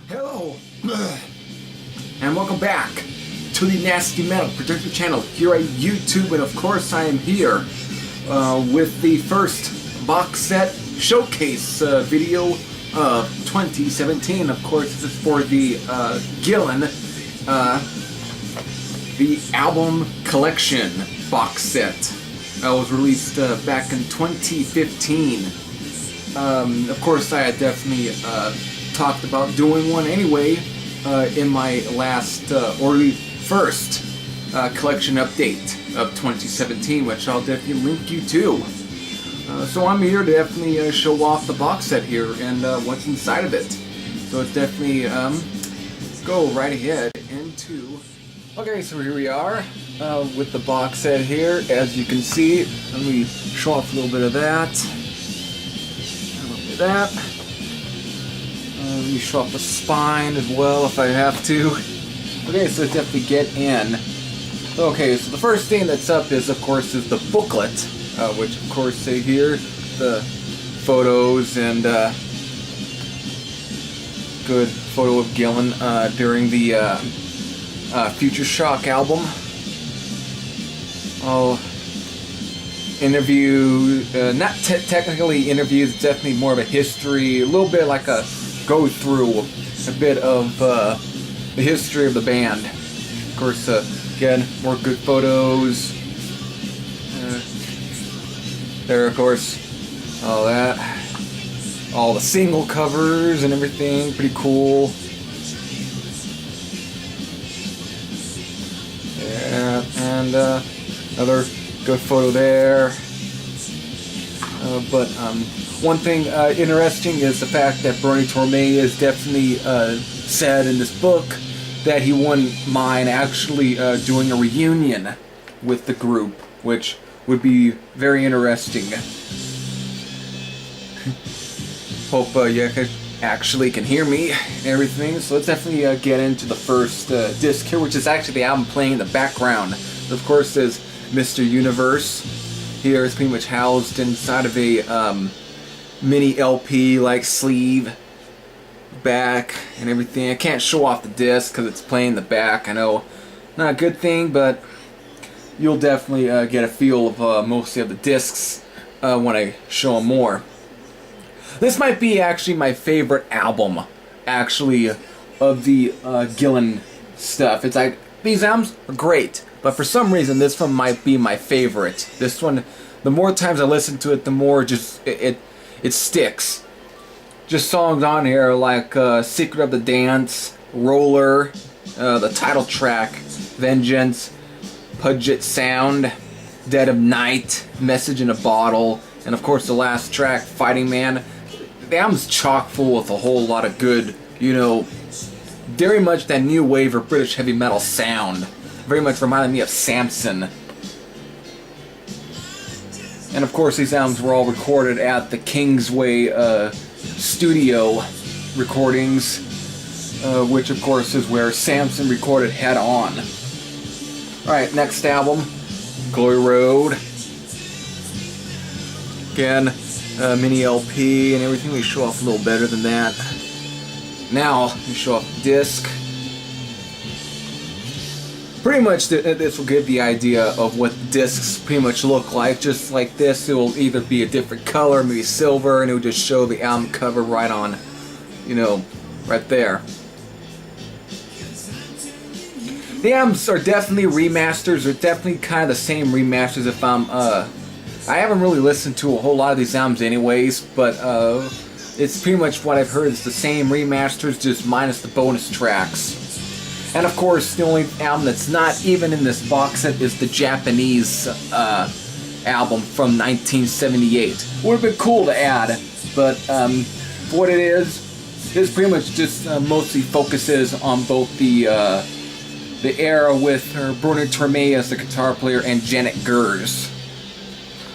Hello, and welcome back to the Nasty Metal Producer channel here at YouTube, and of course I am here with the first box set showcase video of 2017. Of course, this is for the Gillan, the album collection box set. Was released back in 2015. Of course, I had definitely talked about doing one anyway in my last first collection update of 2017, which I'll definitely link you to. So I'm here to definitely show off the box set here and what's inside of it. So it's definitely go right ahead into. Okay, so here we are with the box set here. As you can see, let me show off a little bit of that. A little bit of that. Let me show off the spine as well if I have to. Okay, so let's definitely get in. Okay, so the first thing that's up is, of course, is the booklet, which, of course, say here the photos and good photo of Gillan during the Future Shock album. Interview, not technically interviews, definitely more of a history, a little bit like a go through a bit of the history of the band. Of course, again, more good photos. There, of course, all that, all the single covers and everything, pretty cool. Yeah, and another good photo there. But one thing interesting is the fact that Bernie Torme is definitely said in this book that he wouldn't mind actually doing a reunion with the group, which would be very interesting. Hope you actually can hear me and everything. So let's definitely get into the first disc here, which is actually the album playing in the background. Of course, there's Mr. Universe. Here is pretty much housed inside of a mini LP like sleeve back and everything. I can't show off the disc because it's playing in the back. I know, not a good thing, but you'll definitely get a feel of mostly of the discs when I show them more. This might be actually my favorite album, actually, of the Gillan stuff. It's like, these albums are great, but for some reason this one might be my favorite. This one, the more times I listen to it, the more just it sticks. Just songs on here like Secret of the Dance, Roller, the title track, Vengeance, Puget Sound, Dead of Night, Message in a Bottle, and of course the last track, Fighting Man. The album's chock full with a whole lot of good, you know, very much that new wave of British heavy metal sound. Very much reminded me of Samson. And of course these albums were all recorded at the Kingsway studio recordings, which of course is where Samson recorded Head On. Alright, next album, Glory Road. Again, mini LP and everything. We show off a little better than that. Now, we show off the disc. Pretty much this will give the idea of what the discs pretty much look like. Just like this, it will either be a different color, maybe silver, and it will just show the album cover right on, you know, right there. The albums are definitely remasters. They're definitely kind of the same remasters. If I haven't really listened to a whole lot of these albums anyways, but it's pretty much what I've heard. It's the same remasters, just minus the bonus tracks. And of course, the only album that's not even in this box set is the Japanese album from 1978. Would have been cool to add, but for what it is, this pretty much just mostly focuses on both the era with Bernie Torme as the guitar player and Janet Gers.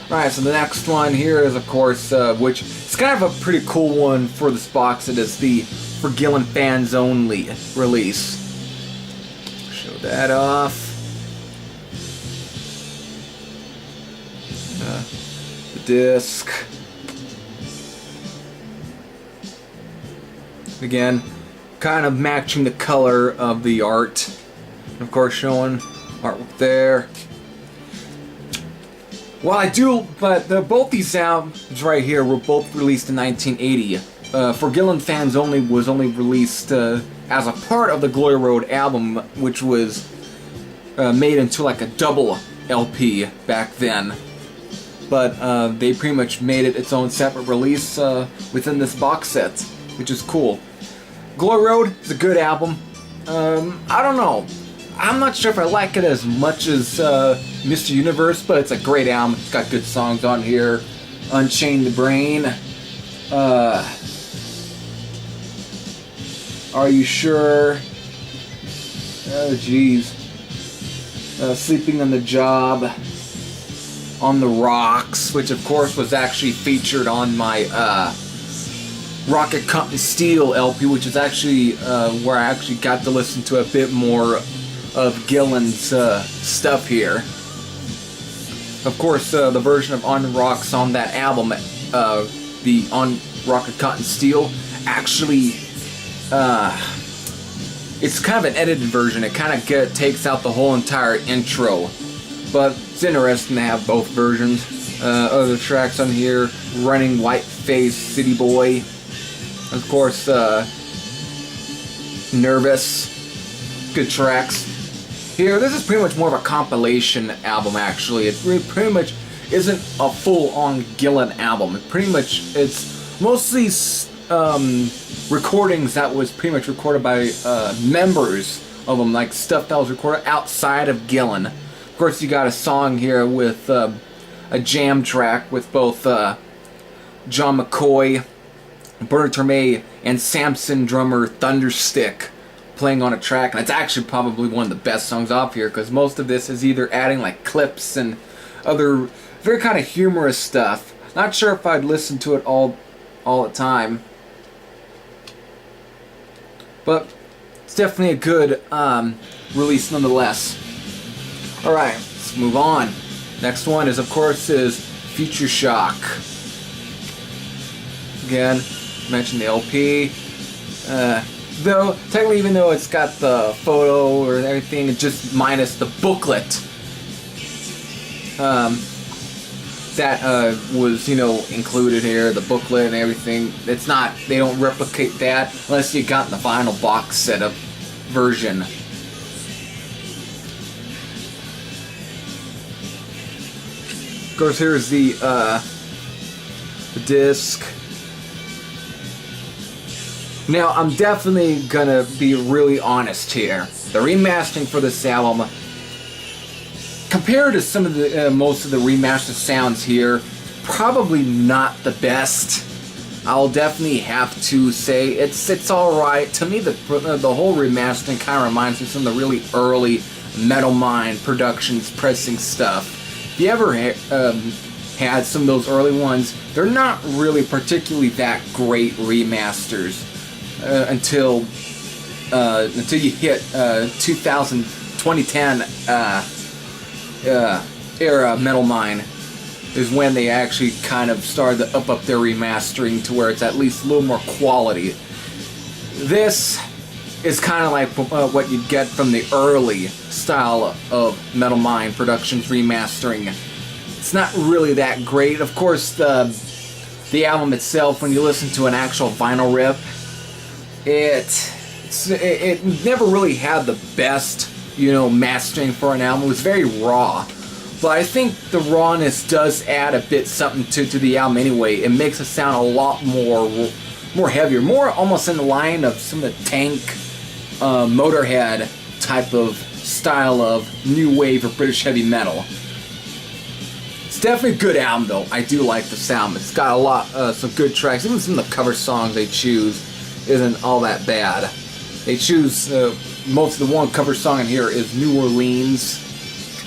Alright, so the next one here is, of course, which is kind of a pretty cool one for this box. It is the For Gillan Fans Only release. Show that off. The disc. Again, kind of matching the color of the art. Of course, showing artwork there. Well, both these albums right here were both released in 1980. For Gillan Fans Only was only released as a part of the Glory Road album, which was made into like a double LP back then. But they pretty much made it its own separate release within this box set, which is cool. Glory Road is a good album. I don't know. I'm not sure if I like it as much as Mr. Universe, but it's a great album. It's got good songs on here. Unchain the Brain. Are You Sure? Oh, jeez. Sleeping on the Job. On the Rocks, which of course was actually featured on my Rocket Cotton Steel LP, which is actually where I actually got to listen to a bit more of Gillan's stuff here. Of course, the version of On the Rocks on that album, the On Rocket Cotton Steel, actually, it's kind of an edited version. It kind of takes out the whole entire intro, but it's interesting to have both versions. Other tracks on here: Running White Face, City Boy, of course, Nervous. Good tracks. Here, this is pretty much more of a compilation album, actually. It pretty much isn't a full-on Gillan album. It's mostly recordings that was pretty much recorded by members of them, like stuff that was recorded outside of Gillan. Of course, you got a song here with a jam track with both John McCoy, Bernard Termay, and Samson drummer Thunderstick playing on a track, and it's actually probably one of the best songs off here, because most of this is either adding like clips and other very kind of humorous stuff. Not sure if I'd listen to it all the time, but it's definitely a good release nonetheless. Alright, let's move on. Next one is, of course, Future Shock. Again, mentioned the LP. Though, technically, even though it's got the photo or everything, it's just minus the booklet. That was, included here, the booklet and everything. It's not, they don't replicate that unless you got the vinyl box set up version. Of course, here's the disc. Now, I'm definitely gonna be really honest here. The remastering for this album, compared to some of the most of the remastered sounds here, probably not the best. I'll definitely have to say it's all right. To me, the whole remastering kind of reminds me of some of the really early Metal Mind Productions pressing stuff. If you ever had some of those early ones, they're not really particularly that great remasters. Until you hit 2010 era Metal Mind is when they actually kind of started to up their remastering to where it's at least a little more quality. This is kind of like what you'd get from the early style of Metal Mind Productions remastering. It's not really that great. Of course, the album itself, when you listen to an actual vinyl rip, it never really had the best, mastering for an album. It was very raw. But I think the rawness does add a bit something to the album anyway. It makes it sound a lot more heavier, more almost in the line of some of the Tank, Motorhead type of style of new wave of British heavy metal. It's definitely a good album, though. I do like this album. It's got a lot, some good tracks. Even some of the cover songs they choose isn't all that bad. They choose most of the one cover song in here is New Orleans.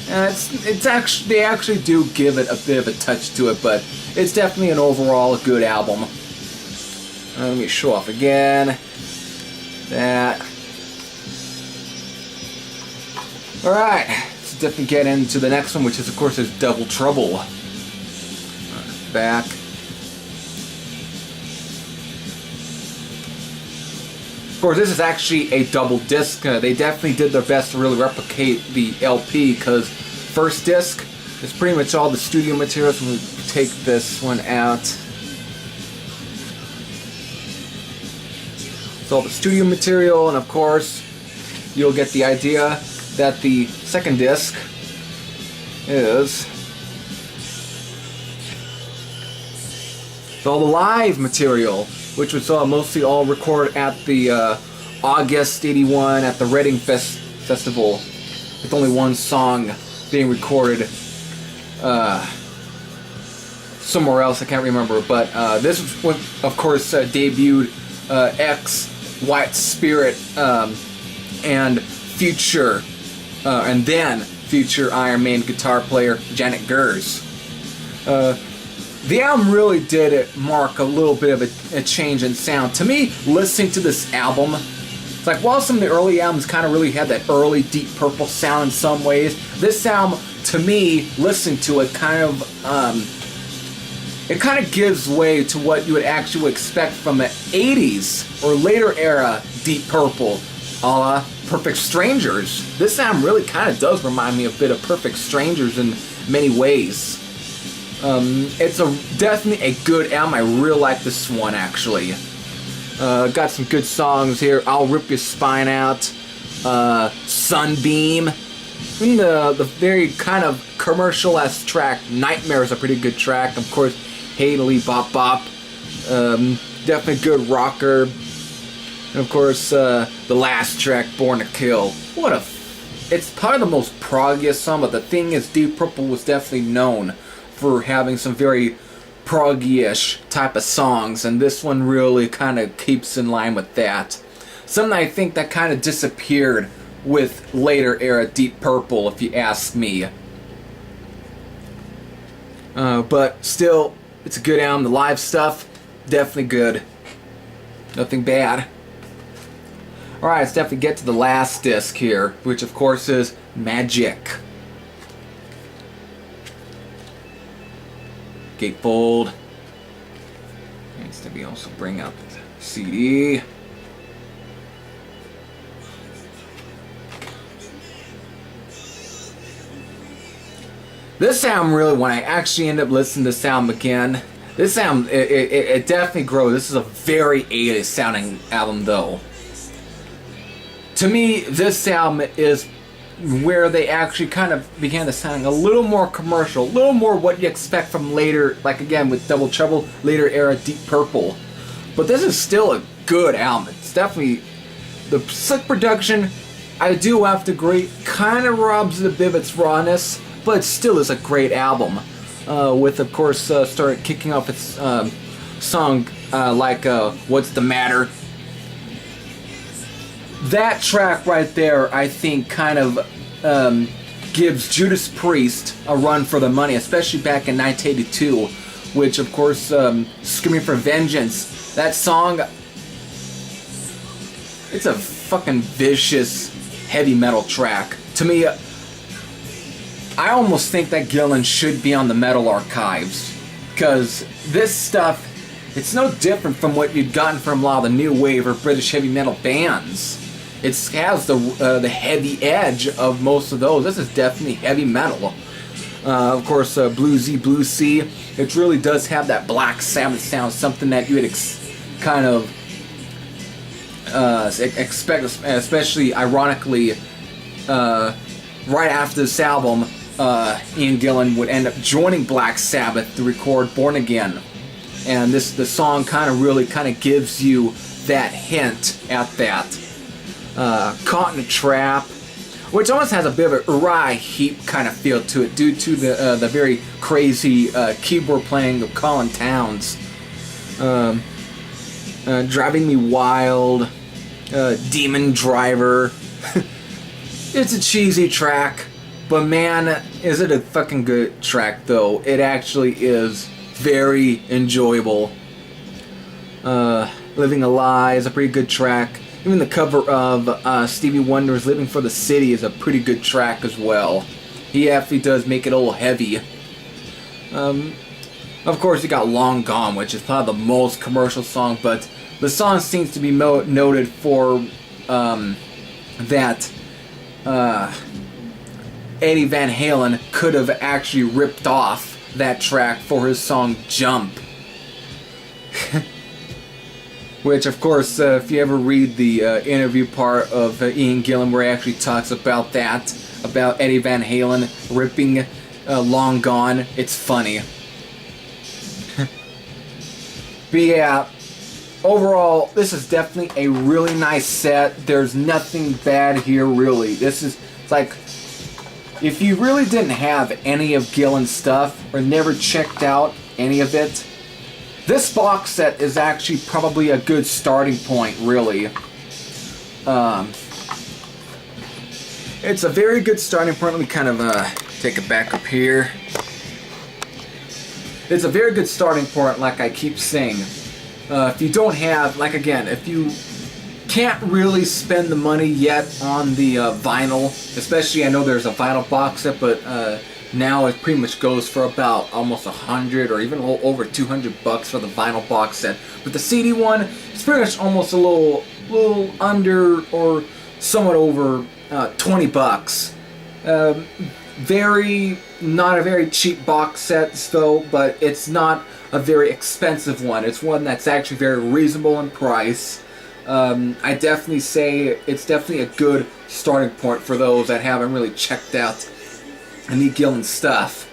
It's actually, they actually do give it a bit of a touch to it, but it's definitely an overall good album. Let me show off again. That. All right, let's definitely get into the next one, which is, of course, is Double Trouble. Back. Of course, this is actually a double disc. They definitely did their best to really replicate the LP, because first disc is pretty much all the studio materials. We'll take this one out. It's all the studio material, and of course, you'll get the idea that the second disc is all the live material, which was mostly all recorded at the August '81 at the Reading Festival, with only one song being recorded somewhere else. I can't remember, but this was, of course, debuted X, White Spirit, and future, and then future Iron Maiden guitar player Janet Gers. The album really did mark a little bit of a change in sound. To me, listening to this album, it's like while some of the early albums kind of really had that early Deep Purple sound in some ways, this album, to me, listening to it kind of gives way to what you would actually expect from an 80s or later era Deep Purple, a la Perfect Strangers. This album really kind of does remind me a bit of Perfect Strangers in many ways. It's definitely a good album. I really like this one, actually. Got some good songs here. I'll Rip Your Spine Out, Sunbeam, and the very kind of commercial-esque track, Nightmare, is a pretty good track. Of course, Haley Bop Bop, definitely good rocker. And of course, the last track, Born to Kill. It's probably the most proggiest song, but the thing is, Deep Purple was definitely known for having some very proggy-ish type of songs, and this one really kind of keeps in line with that. Something I think that kind of disappeared with later era Deep Purple, if you ask me. But still, it's a good album. The live stuff, definitely good. Nothing bad. Alright, let's definitely get to the last disc here, which of course is Magic. Gatefold. Needs to be also bring up the CD. This album, really, when I actually end up listening to this album again, this album, it definitely grows. This is a very 80s sounding album, though. To me, this album is where they actually kind of began to sound a little more commercial, a little more what you expect from later, like again with Double Trouble, later era Deep Purple. But this is still a good album. It's definitely, the slick production, I do have to agree, kind of robs it a bit of its rawness, but it still is a great album. With, of course, started kicking off its song like What's the Matter. That track right there, I think, kind of gives Judas Priest a run for the money, especially back in 1982, which, of course, Screaming for Vengeance. That song, it's a fucking vicious heavy metal track. To me, I almost think that Gillan should be on the Metal Archives, because this stuff, it's no different from what you'd gotten from a lot of the new wave or British heavy metal bands. It has the heavy edge of most of those. This is definitely heavy metal. Of course, Bluesy Blue Sea. It really does have that Black Sabbath sound, something that you would kind of expect, especially ironically, right after this album, Ian Gillan would end up joining Black Sabbath to record Born Again. And the song kind of really gives you that hint at that. Caught in a Trap, which almost has a bit of a Uriah Heep kind of feel to it due to the very crazy keyboard playing of Colin Towns. Driving Me Wild, Demon Driver. It's a cheesy track, but man, is it a fucking good track though. It actually is very enjoyable. Living a Lie is a pretty good track. Even the cover of Stevie Wonder's Living for the City is a pretty good track as well. He actually does make it a little heavy. Of course, you got Long Gone, which is probably the most commercial song, but The song seems to be noted for that Eddie Van Halen could have actually ripped off that track for his song Jump. Which, of course, if you ever read the interview part of Ian Gillan where he actually talks about that, about Eddie Van Halen ripping Long Gone, it's funny. But yeah, overall, this is definitely a really nice set. There's nothing bad here, really. This is, it's like, if you really didn't have any of Gillan's stuff, or never checked out any of it, this box set is actually probably a good starting point, really. It's a very good starting point. Let me kind of take it back up here. It's a very good starting point, like I keep saying. If you don't have, like again, if you can't really spend the money yet on the vinyl, especially I know there's a vinyl box set, but now it pretty much goes for about almost 100 or even over 200 bucks for the vinyl box set. But the CD one, it's pretty much almost a little under or somewhat over 20 bucks. Not a very cheap box set though, but it's not a very expensive one. It's one that's actually very reasonable in price. I definitely say it's definitely a good starting point for those that haven't really checked out any Gillan stuff.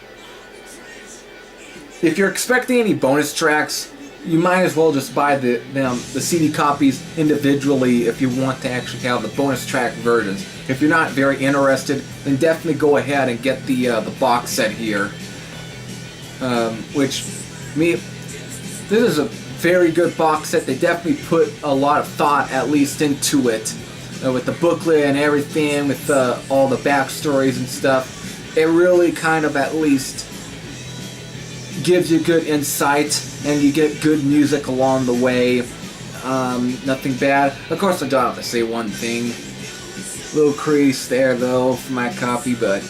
If you're expecting any bonus tracks, you might as well just buy the CD copies individually if you want to actually have the bonus track versions. If you're not very interested, then definitely go ahead and get the box set here. This is a very good box set. They definitely put a lot of thought, at least, into it, with the booklet and everything, with all the backstories and stuff. It really kind of at least gives you good insight, and you get good music along the way. Nothing bad. Of course, I don't have to say one thing. Little crease there though for my copy, but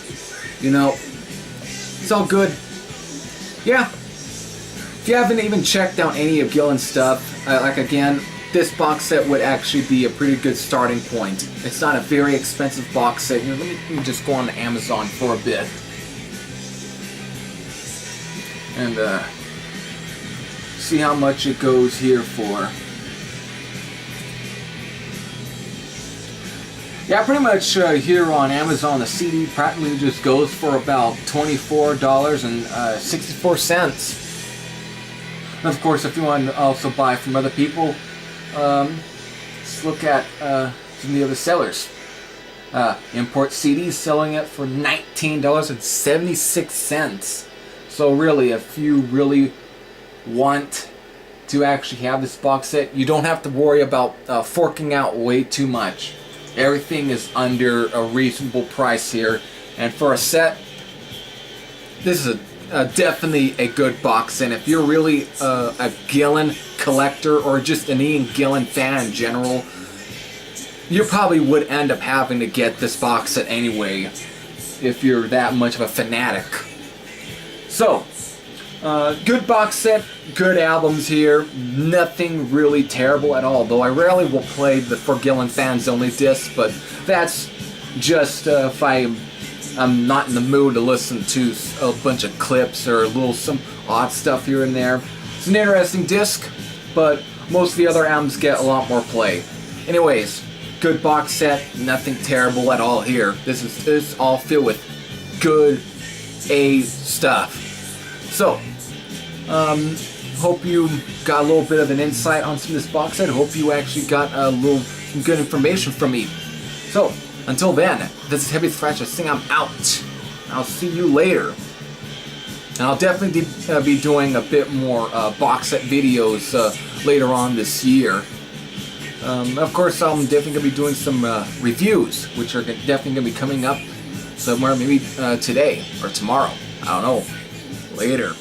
you know, it's all good. Yeah. If you haven't even checked out any of Gillan's stuff, like again, this box set would actually be a pretty good starting point. It's not a very expensive box set. Let me just go on to Amazon for a bit. And see how much it goes here for. Yeah, pretty much here on Amazon, the CD practically just goes for about $24.64. And of course, if you want to also buy from other people, let's look at some of the other sellers. Import CDs selling it for $19.76. So really, if you really want to actually have this box set, you don't have to worry about forking out way too much. Everything is under a reasonable price here, and for a set, this is definitely a good box. And if you're really a Gillan collector or just an Ian Gillan fan in general, you probably would end up having to get this box set anyway, if you're that much of a fanatic. So, good box set, good albums here, nothing really terrible at all, though I rarely will play the For Gillan Fans Only disc, but that's just if I'm not in the mood to listen to a bunch of clips or some odd stuff here and there. It's an interesting disc, but most of the other albums get a lot more play. Anyways, good box set, nothing terrible at all here. This is all filled with good A stuff. So, hope you got a little bit of an insight on some of this box set. Hope you actually got some good information from me. So, until then, this is Heavy Thrasher saying I'm out. I'll see you later. And I'll definitely be doing a bit more box set videos later on this year. Of course, I'm definitely going to be doing some reviews, which are definitely going to be coming up somewhere maybe today or tomorrow. I don't know. Later.